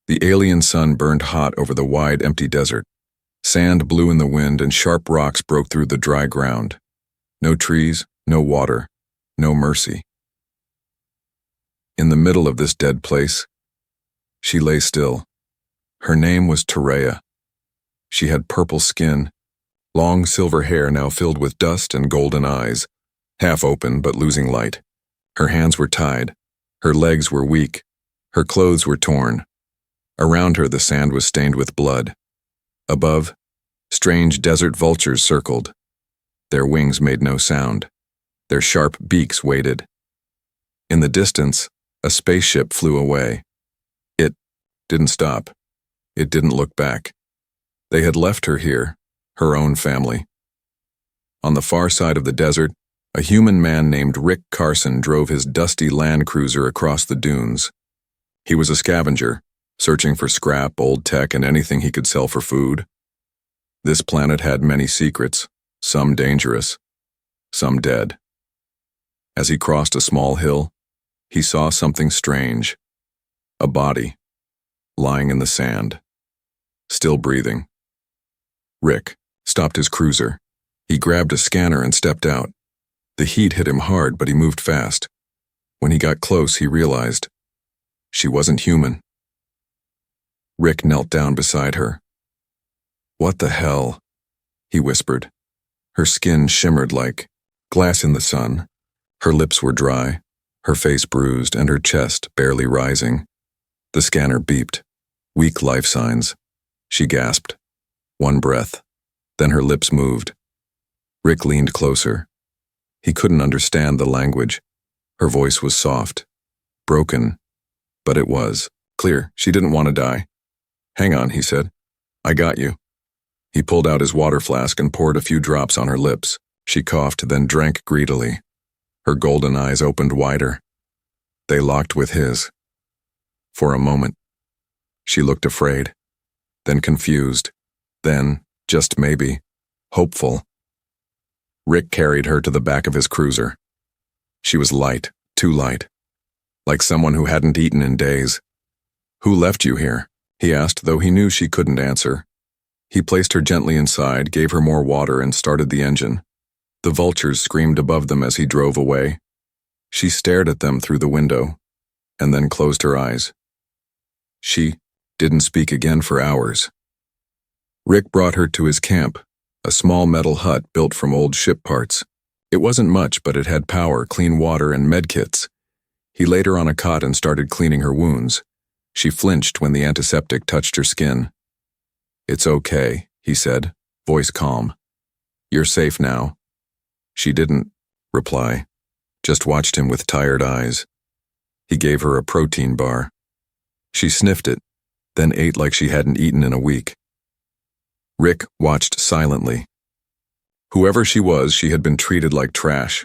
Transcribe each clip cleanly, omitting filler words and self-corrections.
The alien sun burned hot over the wide, empty desert. Sand blew in the wind and sharp rocks broke through the dry ground. No trees, no water, no mercy. In the middle of this dead place, she lay still. Her name was Terea. She had purple skin, long silver hair now filled with dust and golden eyes, half open but losing light. Her hands were tied. Her legs were weak. Her clothes were torn. Around her the sand was stained with blood. Above, strange desert vultures circled. Their wings made no sound. Their sharp beaks waited. In the distance, a spaceship flew away. It didn't stop. It didn't look back. They had left her here, her own family. On the far side of the desert, a human man named Rick Carson drove his dusty Land Cruiser across the dunes. He was a scavenger, searching for scrap, old tech, and anything he could sell for food. This planet had many secrets, some dangerous, some dead. As he crossed a small hill, he saw something strange. A body, lying in the sand, still breathing. Rick stopped his cruiser. He grabbed a scanner and stepped out. The heat hit him hard, but he moved fast. When he got close, he realized she wasn't human. Rick knelt down beside her. "What the hell?" he whispered. Her skin shimmered like glass in the sun. Her lips were dry, her face bruised, and her chest barely rising. The scanner beeped. Weak life signs. She gasped. One breath. Then her lips moved. Rick leaned closer. He couldn't understand the language. Her voice was soft, broken, but it was clear she didn't want to die. "Hang on," he said. "I got you." He pulled out his water flask and poured a few drops on her lips. She coughed, then drank greedily. Her golden eyes opened wider. They locked with his. For a moment, she looked afraid, then confused, then, just maybe, hopeful. Rick carried her to the back of his cruiser. She was light, too light, like someone who hadn't eaten in days. "Who left you here?" he asked, though he knew she couldn't answer. He placed her gently inside, gave her more water, and started the engine. The vultures screamed above them as he drove away. She stared at them through the window, and then closed her eyes. She didn't speak again for hours. Rick brought her to his camp, a small metal hut built from old ship parts. It wasn't much, but it had power, clean water, and medkits. He laid her on a cot and started cleaning her wounds. She flinched when the antiseptic touched her skin. "It's okay," he said, voice calm. "You're safe now." She didn't reply, just watched him with tired eyes. He gave her a protein bar. She sniffed it, then ate like she hadn't eaten in a week. Rick watched silently. Whoever she was, she had been treated like trash.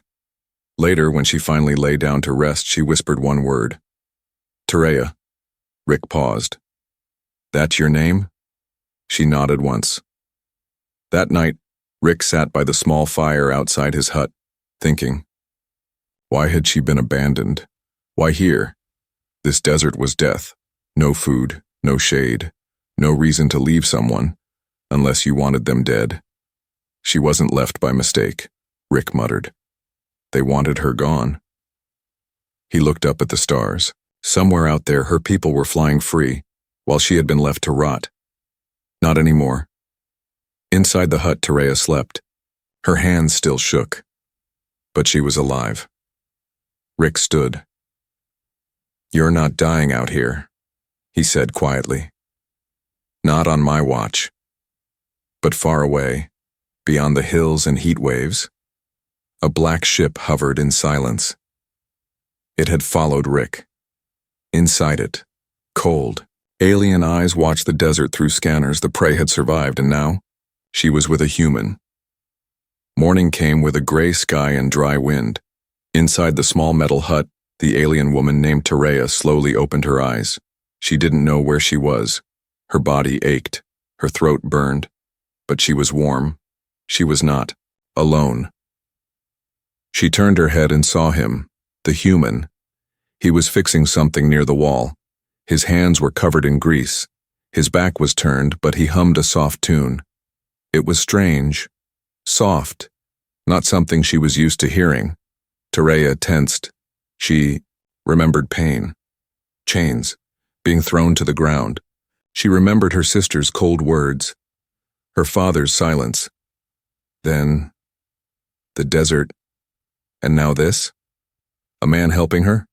Later, when she finally lay down to rest, she whispered one word. "Terea." Rick paused. "That's your name?" She nodded once. That night, Rick sat by the small fire outside his hut, thinking. Why had she been abandoned? Why here? This desert was death. No food, no shade, no reason to leave someone, unless you wanted them dead. She wasn't left by mistake, Rick muttered. They wanted her gone. He looked up at the stars. Somewhere out there, her people were flying free, while she had been left to rot. Not anymore. Inside the hut, Terea slept. Her hands still shook. But she was alive. Rick stood. "You're not dying out here," he said quietly. "Not on my watch." But far away, beyond the hills and heat waves, a black ship hovered in silence. It had followed Rick. Inside it, cold, alien eyes watched the desert through scanners. The prey had survived, and now she was with a human. Morning came with a gray sky and dry wind. Inside the small metal hut, the alien woman named Terea slowly opened her eyes. She didn't know where she was. Her body ached, her throat burned, but she was warm. She was not alone. She turned her head and saw him, the human. He was fixing something near the wall. His hands were covered in grease. His back was turned, but he hummed a soft tune. It was strange. Soft. Not something she was used to hearing. Tereya tensed. She remembered pain. Chains. Being thrown to the ground. She remembered her sister's cold words. Her father's silence. Then, the desert. And now this? A man helping her?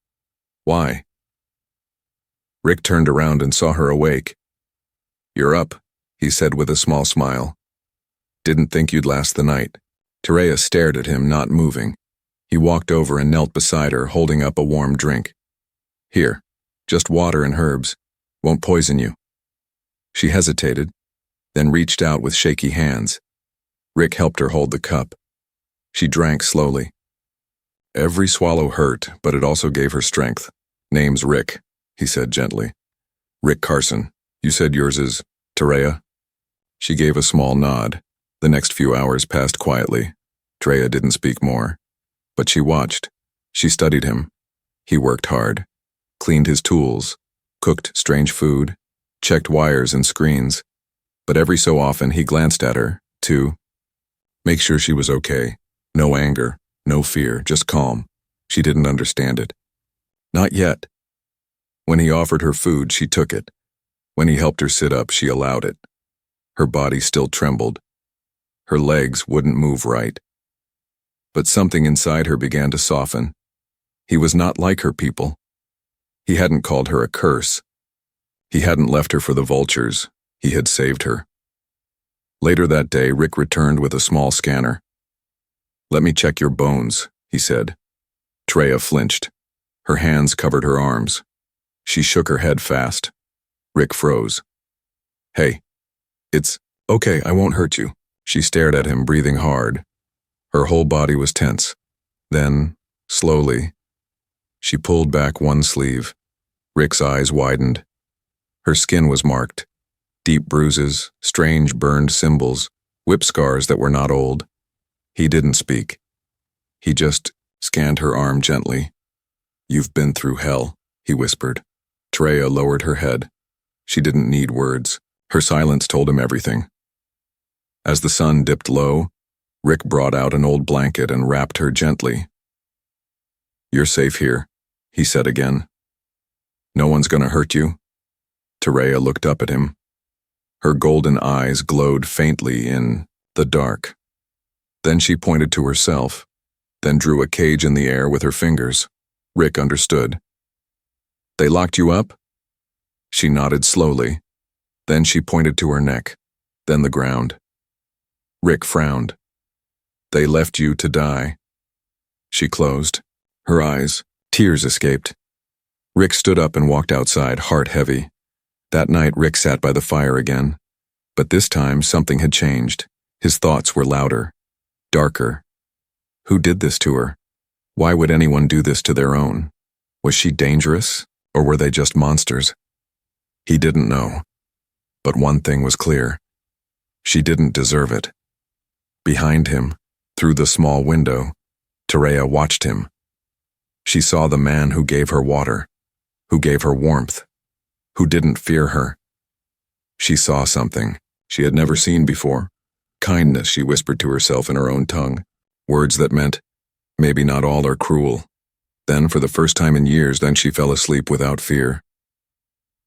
Why? Rick turned around and saw her awake. "You're up," he said with a small smile. "Didn't think you'd last the night." Tereya stared at him, not moving. He walked over and knelt beside her, holding up a warm drink. "Here, just water and herbs. Won't poison you." She hesitated, then reached out with shaky hands. Rick helped her hold the cup. She drank slowly. Every swallow hurt, but it also gave her strength. "Name's Rick," he said gently. "Rick Carson. You said yours is Tereya?" She gave a small nod. The next few hours passed quietly. Tereya didn't speak more. But she watched. She studied him. He worked hard. Cleaned his tools. Cooked strange food. Checked wires and screens. But every so often he glanced at her, to make sure she was okay. No anger. No fear. Just calm. She didn't understand it. Not yet. When he offered her food, she took it. When he helped her sit up, she allowed it. Her body still trembled. Her legs wouldn't move right. But something inside her began to soften. He was not like her people. He hadn't called her a curse. He hadn't left her for the vultures. He had saved her. Later that day, Rick returned with a small scanner. "Let me check your bones," he said. Tereya flinched. Her hands covered her arms. She shook her head fast. Rick froze. "Hey, it's okay, I won't hurt you." She stared at him, breathing hard. Her whole body was tense. Then, slowly, she pulled back one sleeve. Rick's eyes widened. Her skin was marked. Deep bruises, strange burned symbols, whip scars that were not old. He didn't speak. He just scanned her arm gently. "You've been through hell," he whispered. Tereya lowered her head. She didn't need words. Her silence told him everything. As the sun dipped low, Rick brought out an old blanket and wrapped her gently. "You're safe here," he said again. "No one's gonna hurt you." Tereya looked up at him. Her golden eyes glowed faintly in the dark. Then she pointed to herself, then drew a cage in the air with her fingers. Rick understood. "They locked you up?" She nodded slowly. Then she pointed to her neck, then the ground. Rick frowned. "They left you to die." She closed. Her eyes, tears escaped. Rick stood up and walked outside, heart heavy. That night, Rick sat by the fire again. But this time, something had changed. His thoughts were louder, darker. Who did this to her? Why would anyone do this to their own? Was she dangerous, or were they just monsters? He didn't know. But one thing was clear. She didn't deserve it. Behind him, through the small window, Tereya watched him. She saw the man who gave her water, who gave her warmth, who didn't fear her. She saw something she had never seen before. Kindness, she whispered to herself in her own tongue. Words that meant, maybe not all are cruel. Then, for the first time in years, then she fell asleep without fear.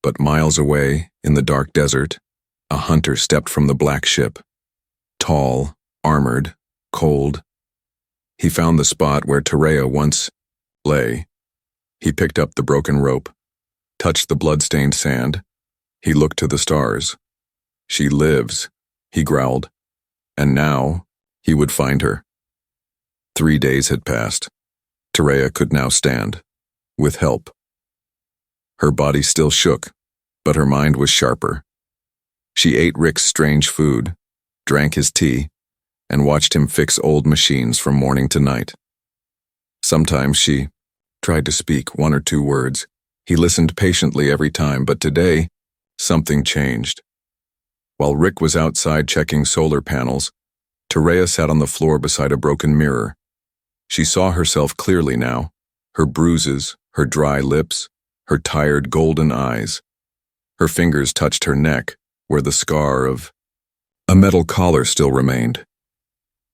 But miles away, in the dark desert, a hunter stepped from the black ship. Tall, armored, cold. He found the spot where Tereya once lay. He picked up the broken rope, touched the blood-stained sand. He looked to the stars. "She lives," he growled. And now, he would find her. 3 days had passed. Tereya could now stand, with help. Her body still shook, but her mind was sharper. She ate Rick's strange food, drank his tea, and watched him fix old machines from morning to night. Sometimes she tried to speak 1 or 2 words. He listened patiently every time, but today, something changed. While Rick was outside checking solar panels, Tereya sat on the floor beside a broken mirror. She saw herself clearly now, her bruises, her dry lips, her tired golden eyes. Her fingers touched her neck, where the scar of a metal collar still remained.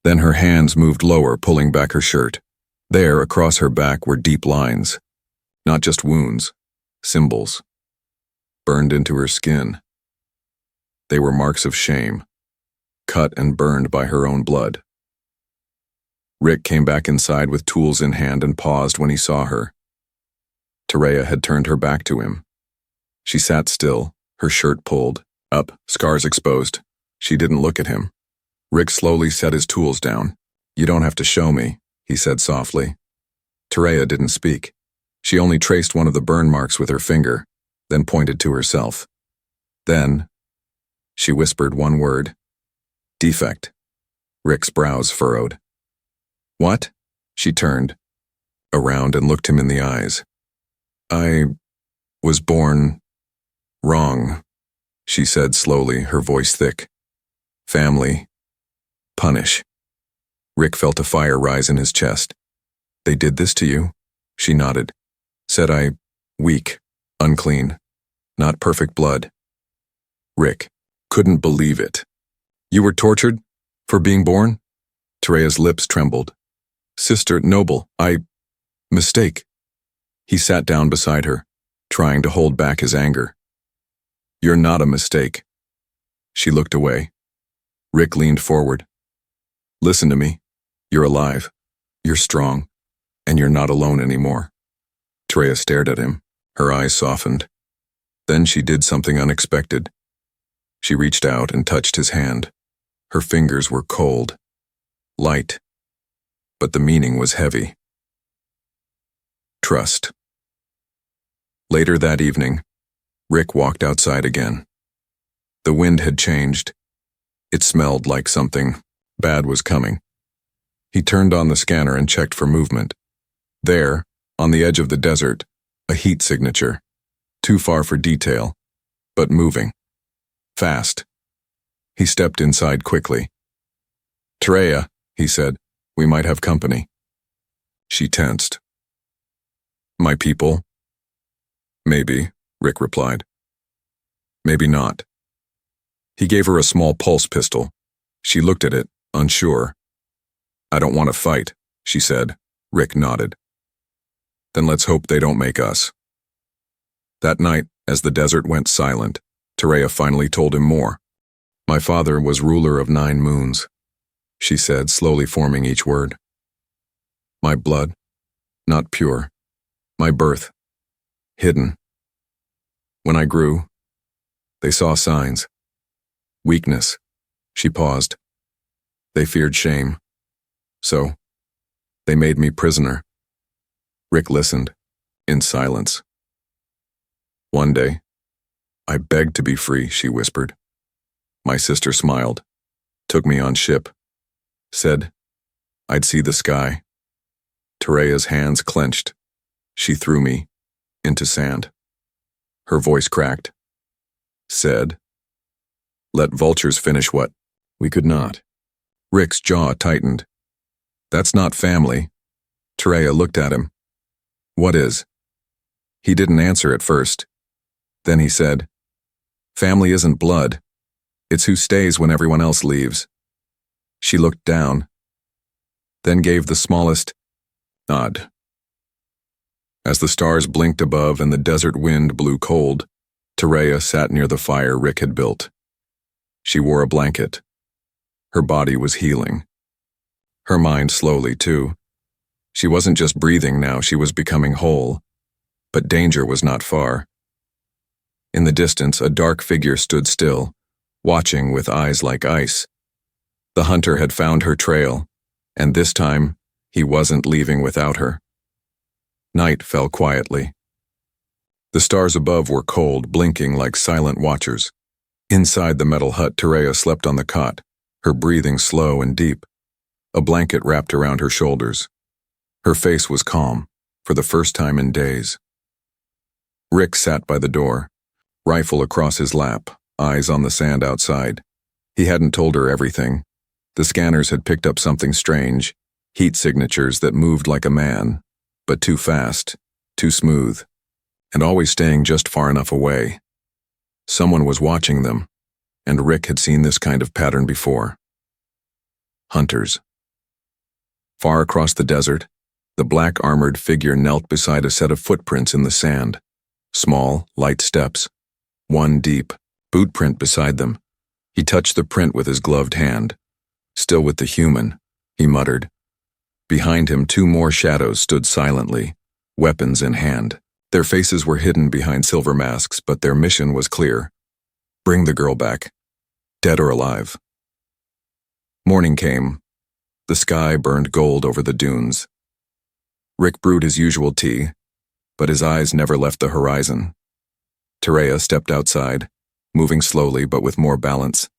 Then her hands moved lower, pulling back her shirt. There, across her back, were deep lines. Not just wounds, symbols. Burned into her skin. They were marks of shame, cut and burned by her own blood. Rick came back inside with tools in hand and paused when he saw her. Terea had turned her back to him. She sat still, her shirt pulled up, scars exposed. She didn't look at him. Rick slowly set his tools down. "You don't have to show me," he said softly. Terea didn't speak. She only traced one of the burn marks with her finger, then pointed to herself. Then, she whispered one word. "Defect." Rick's brows furrowed. "What?" She turned around and looked him in the eyes. "I was born wrong," she said slowly, her voice thick. "Family. Punish." Rick felt a fire rise in his chest. "They did this to you?" She nodded. "Said I weak, unclean, not perfect blood." Rick couldn't believe it. "You were tortured for being born?" Terea's lips trembled. "Sister Noble, mistake." He sat down beside her, trying to hold back his anger. "You're not a mistake." She looked away. Rick leaned forward. "Listen to me. You're alive. You're strong. And you're not alone anymore." Terea stared at him, her eyes softened. Then she did something unexpected. She reached out and touched his hand. Her fingers were cold, light, but the meaning was heavy. Trust. Later that evening, Rick walked outside again. The wind had changed. It smelled like something bad was coming. He turned on the scanner and checked for movement. There, on the edge of the desert, a heat signature. Too far for detail, but moving. Fast. He stepped inside quickly. "Terea," he said, "we might have company." She tensed. "My people?" "Maybe," Rick replied. "Maybe not." He gave her a small pulse pistol. She looked at it, unsure. "I don't want to fight," she said. Rick nodded. "Then let's hope they don't make us." That night, as the desert went silent, Terea finally told him more. "My father was ruler of 9 moons," she said, slowly forming each word. "My blood, not pure. My birth, hidden. When I grew, they saw signs. Weakness." She paused. "They feared shame. So, they made me prisoner." Rick listened, in silence. "One day, I begged to be free," she whispered. "My sister smiled, took me on ship, said I'd see the sky." Terea's hands clenched. She threw me into sand. Her voice cracked. Said, "Let vultures finish what we could not." Rick's jaw tightened. "That's not family." Terea looked at him. "What is?" He didn't answer at first. Then he said, "Family isn't blood. It's who stays when everyone else leaves." She looked down, then gave the smallest nod. As the stars blinked above and the desert wind blew cold, Terea sat near the fire Rick had built. She wore a blanket. Her body was healing. Her mind slowly, too. She wasn't just breathing now, she was becoming whole. But danger was not far. In the distance, a dark figure stood still, watching with eyes like ice. The hunter had found her trail, and this time, he wasn't leaving without her. Night fell quietly. The stars above were cold, blinking like silent watchers. Inside the metal hut, Terea slept on the cot, her breathing slow and deep. A blanket wrapped around her shoulders. Her face was calm, for the first time in days. Rick sat by the door, rifle across his lap, eyes on the sand outside. He hadn't told her everything. The scanners had picked up something strange, heat signatures that moved like a man, but too fast, too smooth. and always staying just far enough away. Someone was watching them, and Rick had seen this kind of pattern before. Hunters. Far across the desert, the black armored figure knelt beside a set of footprints in the sand. Small, light steps, one deep, boot print beside them. He touched the print with his gloved hand. Still with the human, he muttered. Behind him, two more shadows stood silently, weapons in hand. Their faces were hidden behind silver masks, but their mission was clear. Bring the girl back, dead or alive. Morning came. The sky burned gold over the dunes. Rick brewed his usual tea, but his eyes never left the horizon. Terea stepped outside, moving slowly but with more balance.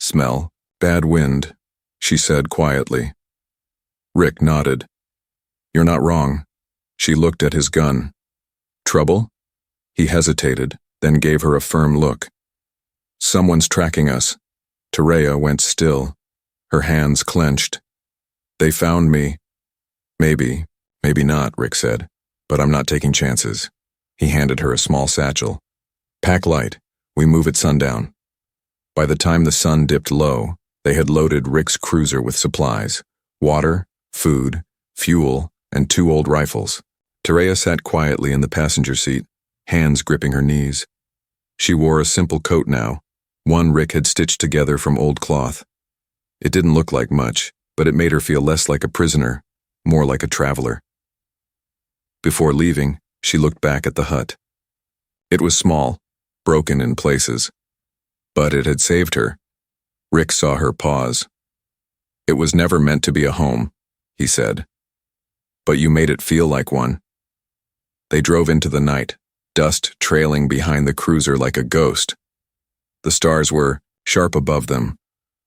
Smell, bad wind, she said quietly. Rick nodded. You're not wrong. She looked at his gun. Trouble? He hesitated, then gave her a firm look. Someone's tracking us. Terea went still, her hands clenched. They found me. Maybe, maybe not, Rick said, but I'm not taking chances. He handed her a small satchel. Pack light. We move at sundown. By the time the sun dipped low, they had loaded Rick's cruiser with supplies, water, food, fuel, and 2 old rifles. Terea sat quietly in the passenger seat, hands gripping her knees. She wore a simple coat now, one Rick had stitched together from old cloth. It didn't look like much, but it made her feel less like a prisoner, more like a traveler. Before leaving, she looked back at the hut. It was small, broken in places, but it had saved her. Rick saw her pause. It was never meant to be a home, he said. But you made it feel like one. They drove into the night, dust trailing behind the cruiser like a ghost. The stars were sharp above them.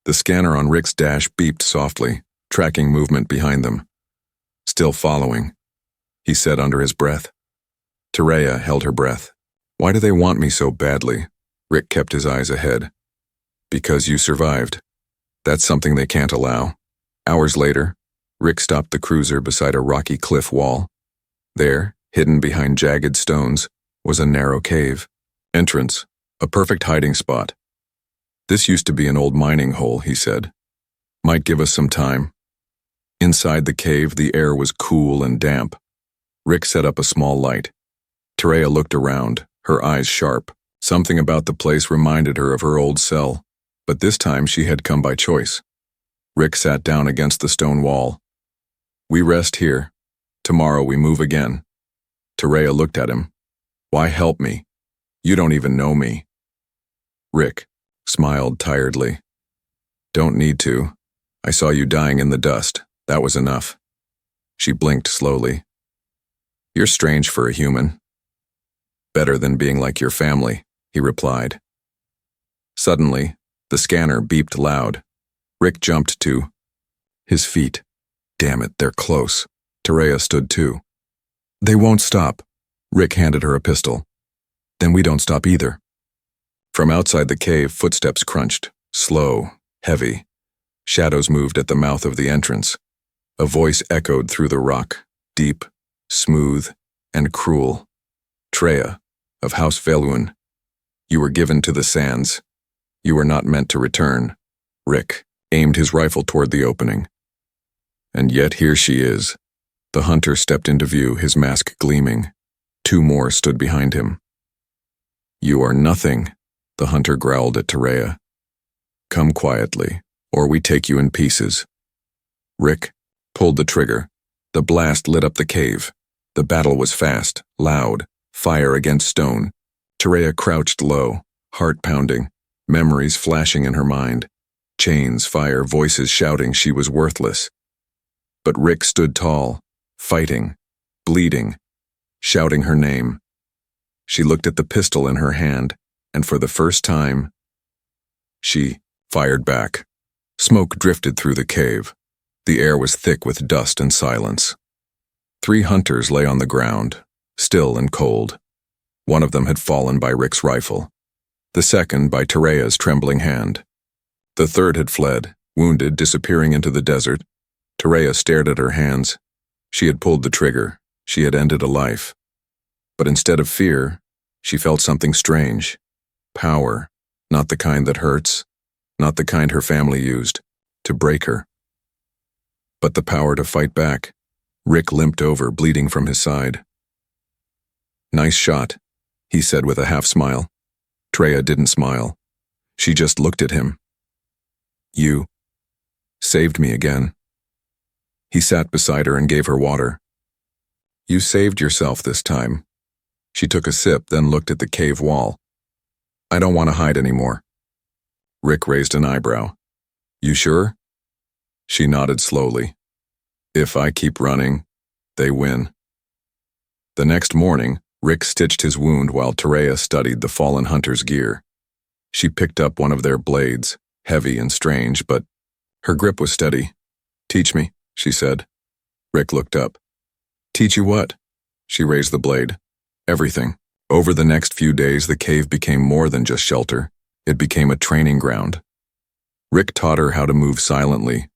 The scanner on Rick's dash beeped softly, tracking movement behind them. Still following, he said under his breath. Terea held her breath. Why do they want me so badly? Rick kept his eyes ahead. Because you survived. That's something they can't allow. Hours later, Rick stopped the cruiser beside a rocky cliff wall. There, hidden behind jagged stones, was a narrow cave. Entrance, a perfect hiding spot. This used to be an old mining hole, he said. Might give us some time. Inside the cave, the air was cool and damp. Rick set up a small light. Terea looked around, her eyes sharp. Something about the place reminded her of her old cell, but this time she had come by choice. Rick sat down against the stone wall. We rest here. Tomorrow we move again. Terea looked at him. Why help me? You don't even know me. Rick smiled tiredly. Don't need to. I saw you dying in the dust. That was enough. She blinked slowly. You're strange for a human. Better than being like your family, he replied. Suddenly, the scanner beeped loud. Rick jumped to his feet. Damn it, they're close. Terea stood too. They won't stop. Rick handed her a pistol. Then we don't stop either. From outside the cave, footsteps crunched, slow, heavy. Shadows moved at the mouth of the entrance. A voice echoed through the rock, deep, smooth, and cruel. Terea, of House Veluin. You were given to the sands. You were not meant to return. Rick aimed his rifle toward the opening. And yet here she is. The hunter stepped into view, his mask gleaming. 2 more stood behind him. You are nothing, the hunter growled at Terea. Come quietly, or we take you in pieces. Rick pulled the trigger. The blast lit up the cave. The battle was fast, loud, fire against stone. Terea crouched low, heart pounding, memories flashing in her mind. Chains, fire, voices shouting she was worthless. But Rick stood tall, fighting, bleeding, shouting her name. She looked at the pistol in her hand, and for the first time, she fired back. Smoke drifted through the cave. The air was thick with dust and silence. 3 hunters lay on the ground, still and cold. One of them had fallen by Rick's rifle. The second by Terea's trembling hand. The third had fled, wounded, disappearing into the desert. Terea stared at her hands. She had pulled the trigger. She had ended a life. But instead of fear, she felt something strange. Power, not the kind that hurts, not the kind her family used, to break her. But the power to fight back. Rick limped over, bleeding from his side. "Nice shot," he said with a half-smile. Treya didn't smile. She just looked at him. "You saved me again." He sat beside her and gave her water. "You saved yourself this time." She took a sip, then looked at the cave wall. "I don't want to hide anymore." Rick raised an eyebrow. "You sure?" She nodded slowly. "If I keep running, they win." The next morning, Rick stitched his wound while Treya studied the fallen hunter's gear. She picked up one of their blades, heavy and strange, but her grip was steady. "Teach me," she said. Rick looked up. "Teach you what?" She raised the blade. "Everything." Over the next few days, the cave became more than just shelter. It became a training ground. Rick taught her how to move silently,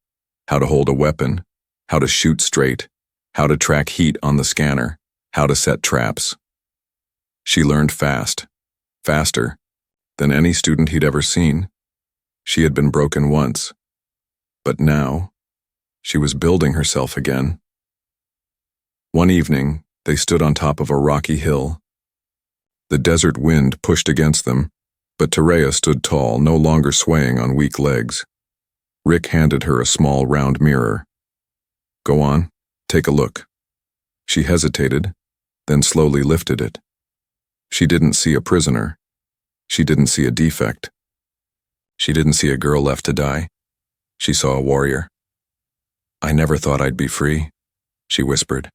how to hold a weapon, how to shoot straight, how to track heat on the scanner, how to set traps. She learned fast, faster than any student he'd ever seen. She had been broken once, but now she was building herself again. One evening, they stood on top of a rocky hill. The desert wind pushed against them, but Treya stood tall, no longer swaying on weak legs. Rick handed her a small round mirror. "Go on, take a look." She hesitated, then slowly lifted it. She didn't see a prisoner. She didn't see a defect. She didn't see a girl left to die. She saw a warrior. "I never thought I'd be free," she whispered.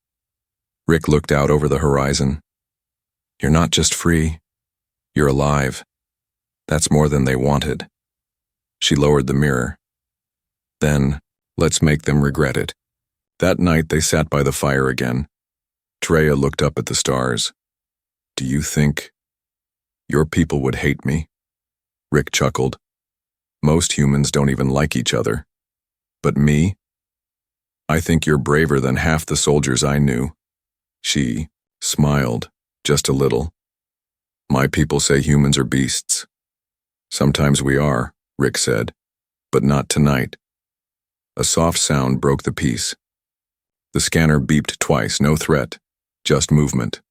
Rick looked out over the horizon. "You're not just free. You're alive. That's more than they wanted." She lowered the mirror. "Then, let's make them regret it." That night they sat by the fire again. Treya looked up at the stars. "Do you think your people would hate me?" Rick chuckled. "Most humans don't even like each other. But me? I think you're braver than half the soldiers I knew." She smiled, just a little. "My people say humans are beasts." "Sometimes we are," Rick said, "but not tonight." A soft sound broke the peace. The scanner beeped twice, no threat, just movement.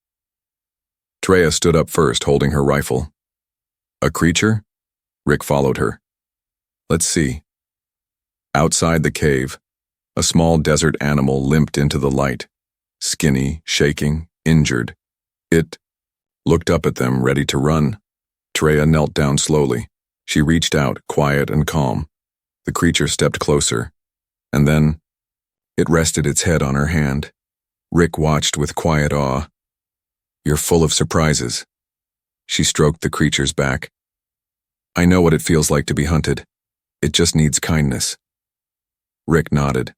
Treya stood up first, holding her rifle. "A creature?" Rick followed her. "Let's see." Outside the cave, a small desert animal limped into the light, skinny, shaking, injured. It looked up at them, ready to run. Treya knelt down slowly. She reached out, quiet and calm. The creature stepped closer, and then it rested its head on her hand. Rick watched with quiet awe. "You're full of surprises." She stroked the creature's back. "I know what it feels like to be hunted. It just needs kindness." Rick nodded.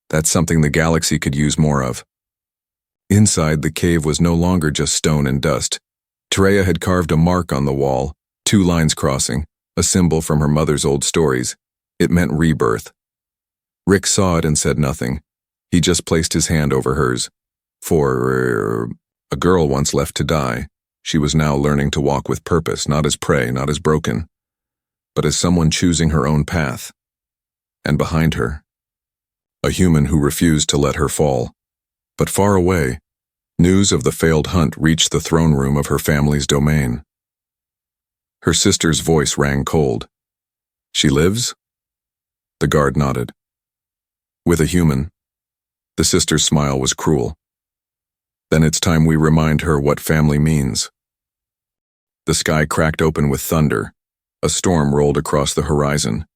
"That's something the galaxy could use more of." Inside, the cave was no longer just stone and dust. Treya had carved a mark on the wall, 2 lines crossing, a symbol from her mother's old stories. It meant rebirth. Rick saw it and said nothing. He just placed his hand over hers. For a girl once left to die, she was now learning to walk with purpose, not as prey, not as broken, but as someone choosing her own path. And behind her, a human who refused to let her fall. But far away, news of the failed hunt reached the throne room of her family's domain. Her sister's voice rang cold. "She lives?" The guard nodded. "With a human." The sister's smile was cruel. "Then it's time we remind her what family means." The sky cracked open with thunder. A storm rolled across the horizon.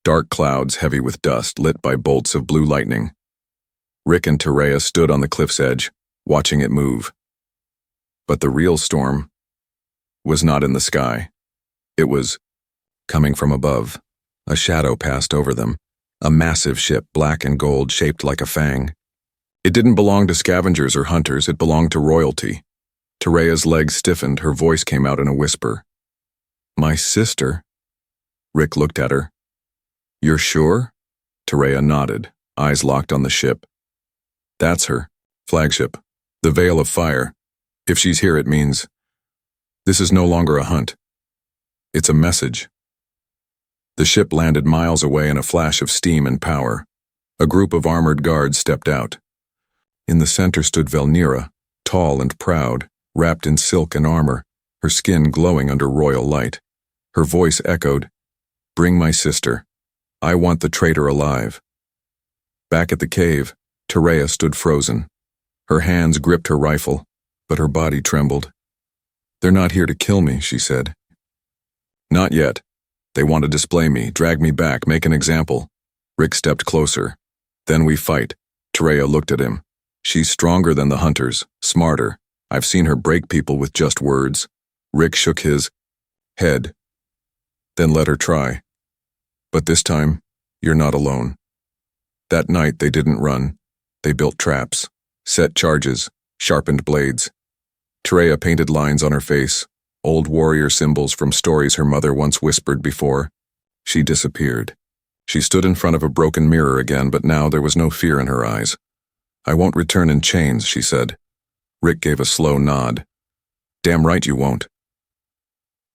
Dark clouds heavy with dust lit by bolts of blue lightning. Rick and Treya stood on the cliff's edge, watching it move. But the real storm was not in the sky. It was coming from above. A shadow passed over them. A massive ship, black and gold, shaped like a fang. It didn't belong to scavengers or hunters, it belonged to royalty. Treya's legs stiffened, her voice came out in a whisper. "My sister?" Rick looked at her. "You're sure?" Treya nodded, eyes locked on the ship. "That's her. Flagship. The Veil of Fire. If she's here, it means this is no longer a hunt. It's a message. The ship landed miles away in a flash of steam and power. A group of armored guards stepped out. In the center stood Velnira, tall and proud, wrapped in silk and armor, her skin glowing under royal light. Her voice echoed, "Bring my sister. I want the traitor alive." Back at the cave, Terea stood frozen. Her hands gripped her rifle, but her body trembled. "They're not here to kill me," she said. "Not yet. They want to display me, drag me back, make an example." Rick stepped closer. "Then we fight." Terea looked at him. "She's stronger than the hunters, smarter. I've seen her break people with just words." Rick shook his head. "Then let her try. But this time, you're not alone." That night they didn't run. They built traps, set charges, sharpened blades. Terea painted lines on her face, old warrior symbols from stories her mother once whispered before. She disappeared. She stood in front of a broken mirror again, but now there was no fear in her eyes. "I won't return in chains," she said. Rick gave a slow nod. "Damn right you won't."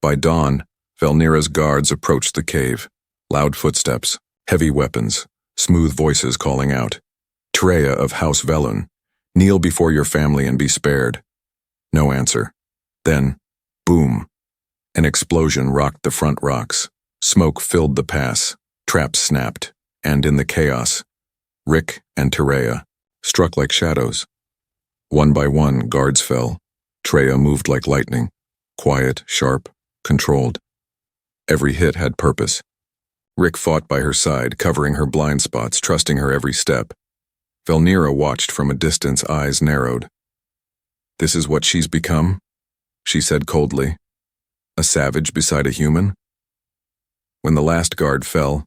By dawn, Velnira's guards approached the cave. Loud footsteps, heavy weapons, smooth voices calling out. "Terea of House Velun, kneel before your family and be spared." No answer. Then, boom. An explosion rocked the front rocks. Smoke filled the pass. Traps snapped. And in the chaos, Rick and Terea struck like shadows. One by one, guards fell. Terea moved like lightning. Quiet, sharp, controlled. Every hit had purpose. Rick fought by her side, covering her blind spots, trusting her every step. Velnira watched from a distance, eyes narrowed. "This is what she's become?" she said coldly. "A savage beside a human?" When the last guard fell,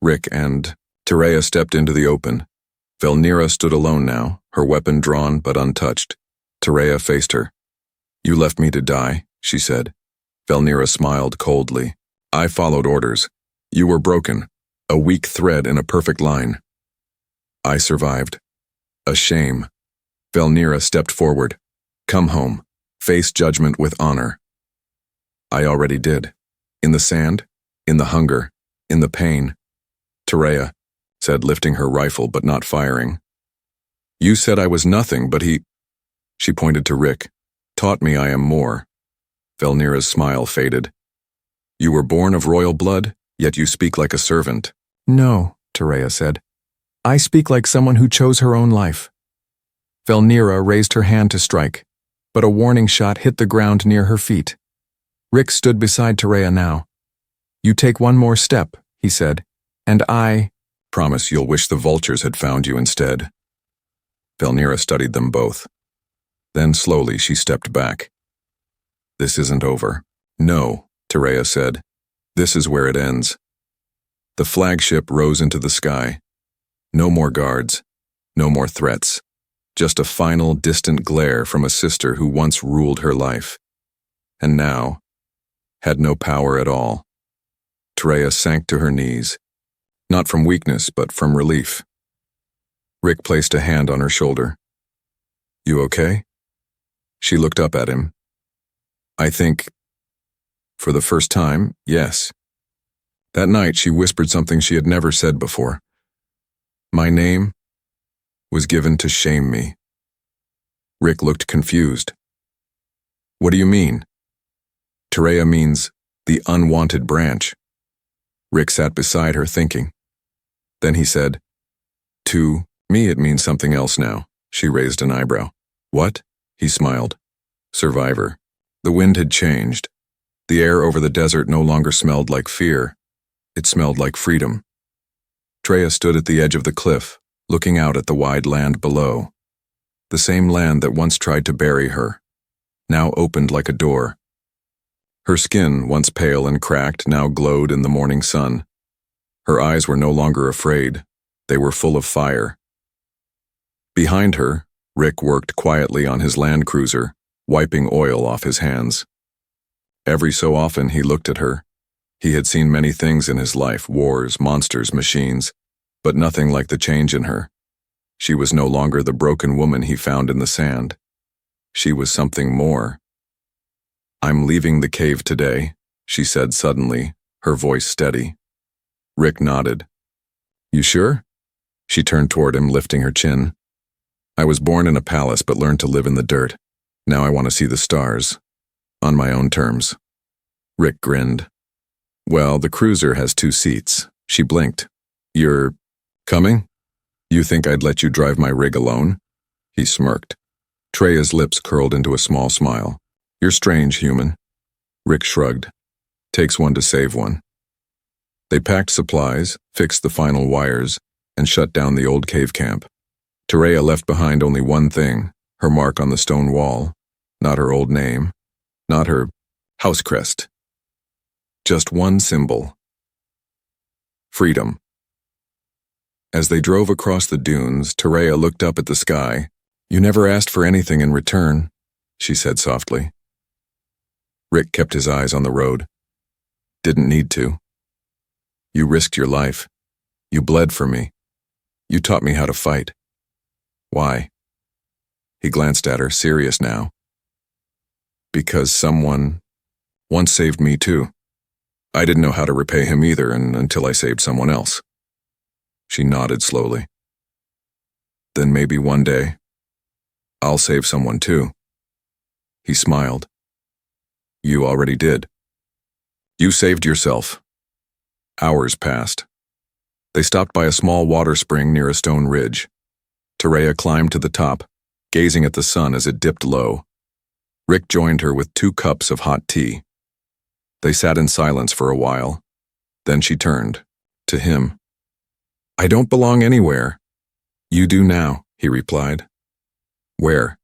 Rick and Terea stepped into the open. Velnira stood alone now, her weapon drawn but untouched. Terea faced her. "You left me to die," she said. Velnira smiled coldly. "I followed orders. You were broken, a weak thread in a perfect line. I survived. A shame." Velnira stepped forward. "Come home. Face judgment with honor." "I already did. In the sand, in the hunger, in the pain." Terea said, lifting her rifle but not firing. "You said I was nothing, but he—" She pointed to Rick. "Taught me I am more." Velnira's smile faded. "You were born of royal blood, yet you speak like a servant." "No," Terea said. "I speak like someone who chose her own life." Velnira raised her hand to strike, but a warning shot hit the ground near her feet. Rick stood beside Terea now. "You take one more step," he said, "and I promise you'll wish the vultures had found you instead." Velnira studied them both. Then slowly she stepped back. "This isn't over." "No," Terea said. "This is where it ends." The flagship rose into the sky. No more guards, no more threats. Just a final, distant glare from a sister who once ruled her life, and now had no power at all. Terea sank to her knees, not from weakness, but from relief. Rick placed a hand on her shoulder. "You okay?" She looked up at him. "I think, for the first time, yes." That night she whispered something she had never said before. "My name was given to shame me." Rick looked confused. "What do you mean?" "Terea means the unwanted branch." Rick sat beside her thinking. Then he said, "To me it means something else now." She raised an eyebrow. "What?" He smiled. "Survivor." The wind had changed. The air over the desert no longer smelled like fear. It smelled like freedom. Terea stood at the edge of the cliff, looking out at the wide land below. The same land that once tried to bury her, now opened like a door. Her skin, once pale and cracked, now glowed in the morning sun. Her eyes were no longer afraid. They were full of fire. Behind her, Rick worked quietly on his land cruiser, wiping oil off his hands. Every so often he looked at her. He had seen many things in his life, wars, monsters, machines, but nothing like the change in her. She was no longer the broken woman he found in the sand. She was something more. "I'm leaving the cave today," she said suddenly, her voice steady. Rick nodded. "You sure?" She turned toward him, lifting her chin. "I was born in a palace but learned to live in the dirt. Now I want to see the stars. On my own terms." Rick grinned. "Well, the cruiser has 2 seats." She blinked. "You're coming? You think I'd let you drive my rig alone?" He smirked. Treya's lips curled into a small smile. "You're strange, human." Rick shrugged. "Takes one to save one." They packed supplies, fixed the final wires, and shut down the old cave camp. Tereya left behind only one thing, her mark on the stone wall. Not her old name, not her house crest. Just one symbol. Freedom. As they drove across the dunes, Tereya looked up at the sky. "You never asked for anything in return," she said softly. Rick kept his eyes on the road. "Didn't need to. You risked your life. You bled for me. You taught me how to fight. Why?" He glanced at her, serious now. "Because someone once saved me too. I didn't know how to repay him either until I saved someone else." She nodded slowly. "Then maybe one day, I'll save someone too." He smiled. "You already did. You saved yourself." Hours passed. They stopped by a small water spring near a stone ridge. Tereya climbed to the top, gazing at the sun as it dipped low. Rick joined her with 2 cups of hot tea. They sat in silence for a while. Then she turned to him. "I don't belong anywhere." "You do now," he replied. "Where?"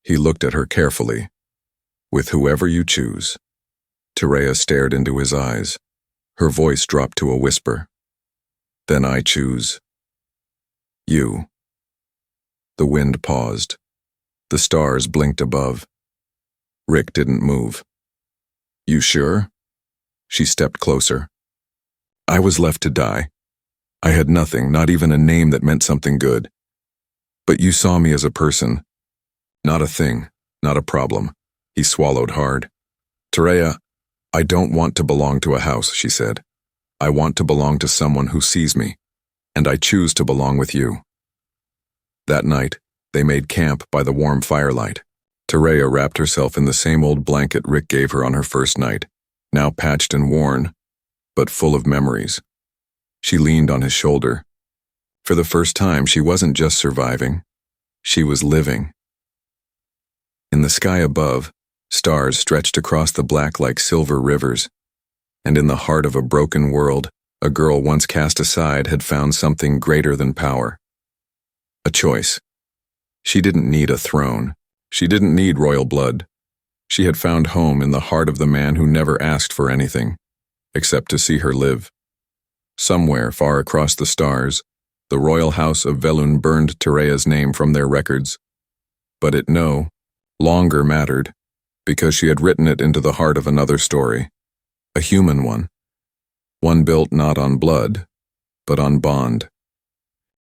He looked at her carefully. "With whoever you choose." Tereya stared into his eyes. Her voice dropped to a whisper. "Then I choose you." The wind paused. The stars blinked above. Rick didn't move. "You sure?" She stepped closer. "I was left to die. I had nothing, not even a name that meant something good. But you saw me as a person. Not a thing, not a problem." He swallowed hard. "Tereya, I don't want to belong to a house," she said. "I want to belong to someone who sees me, and I choose to belong with you." That night, they made camp by the warm firelight. Tereya wrapped herself in the same old blanket Rick gave her on her first night, now patched and worn, but full of memories. She leaned on his shoulder. For the first time, she wasn't just surviving. She was living. In the sky above, stars stretched across the black like silver rivers. And in the heart of a broken world, a girl once cast aside had found something greater than power. A choice. She didn't need a throne. She didn't need royal blood. She had found home in the heart of the man who never asked for anything, except to see her live. Somewhere far across the stars, the royal house of Velun burned Tereya's name from their records. But it no longer mattered, because she had written it into the heart of another story. A human one. One built not on blood, but on bond.